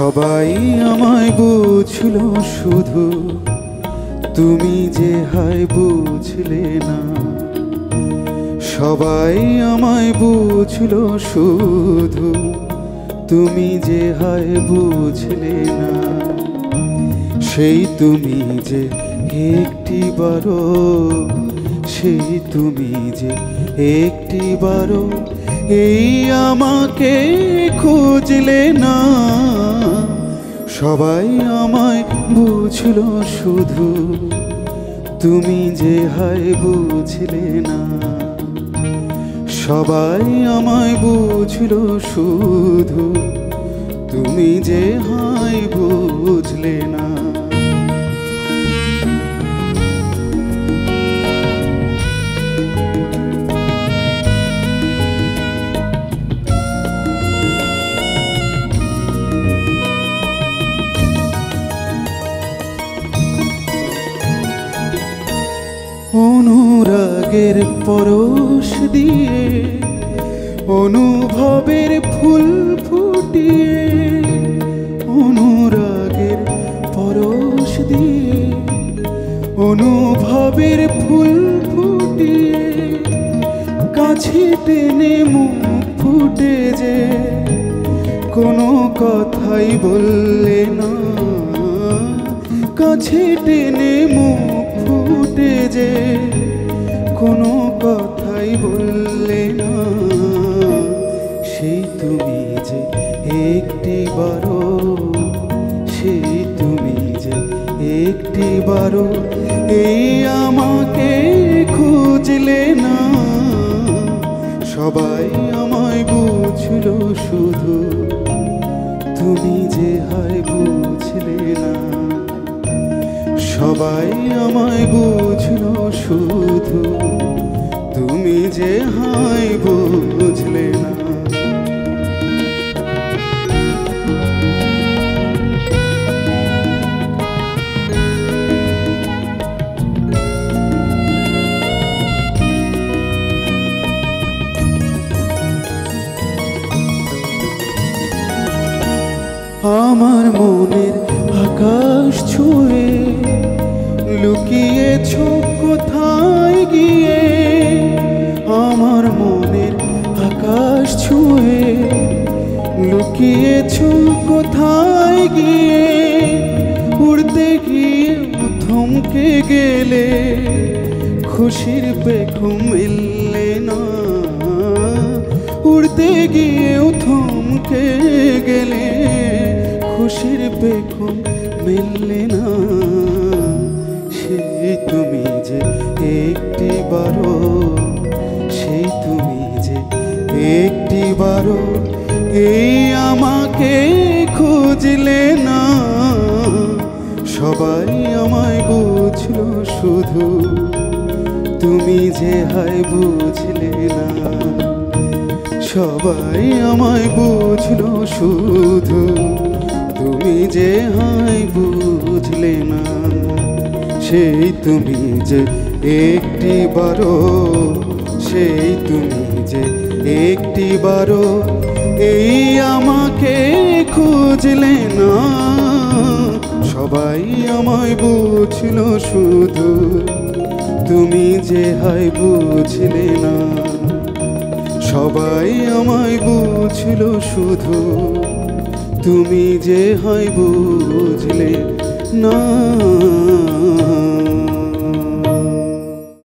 সবাই আমায় বুঝল শুধু তুমি যে হায় বুঝলে না। সবাই আমায় বুঝল শুধু তুমি যে হায় বুঝলে না। সেই তুমি যে একটিবারও, সেই তুমি যে একটিবারও এই আমাকে খুঁজলে না। সবাই আমায় বুঝল শুধু তুমি যে হায় বুঝলে না। সবাই আমায় বুঝল শুধু তুমি যে হায় বুঝলে না। অনুরাগের পরশ দিয়ে অনুভবের ফুল ফুটিয়ে, অনুরাগের পরশ দিয়ে অনুভবের ফুল ফুটিয়ে কাছে টেনে মুখ ফুটে যে কোনো কথাই বললে না। কাছে টেনে মুখ ফুটে যে কোনো কথাই বললে না। সেই তুমি যে একটিবারও, সেই তুমি যে একটিবারও এই আমাকে খুঁজলে না। সবাই আমায় বুঝল শুধু তুমি যে হায় বুঝলে না। সবাই আমায় বুঝল শুধু তুমি যে হায় বুঝলে না। আমার মনের আকাশ ছুঁয়ে লুকিয়েছ কোথায় গিয়ে। আমার মনের আকাশ ছুঁয়ে লুকিয়েছ কোথায় গিয়ে। উড়তে গিয়ে থমকে গেলে খুশির পেখম মেললে না। উড়তে গিয়েও থমকে গেলে খুশির পেখম মেললে না। সেই তুমি যে একটিবারও, সেই তুমি যে একটিবারও এই আমাকে খুঁজলে না। সবাই আমায় বুঝল শুধু তুমি যে হায় বুঝলে না। সবাই আমায় বুঝল শুধু তুমি যে হায় বুঝলে না। সেই তুমি যে একটিবারও, সেই তুমি যে একটিবারও এই আমাকে খুঁজলে না। সবাই আমায় বুঝল শুধু তুমি যে হায় বুঝলে না। সবাই আমায় বুঝল শুধু তুমি যে হায় বুঝলে না।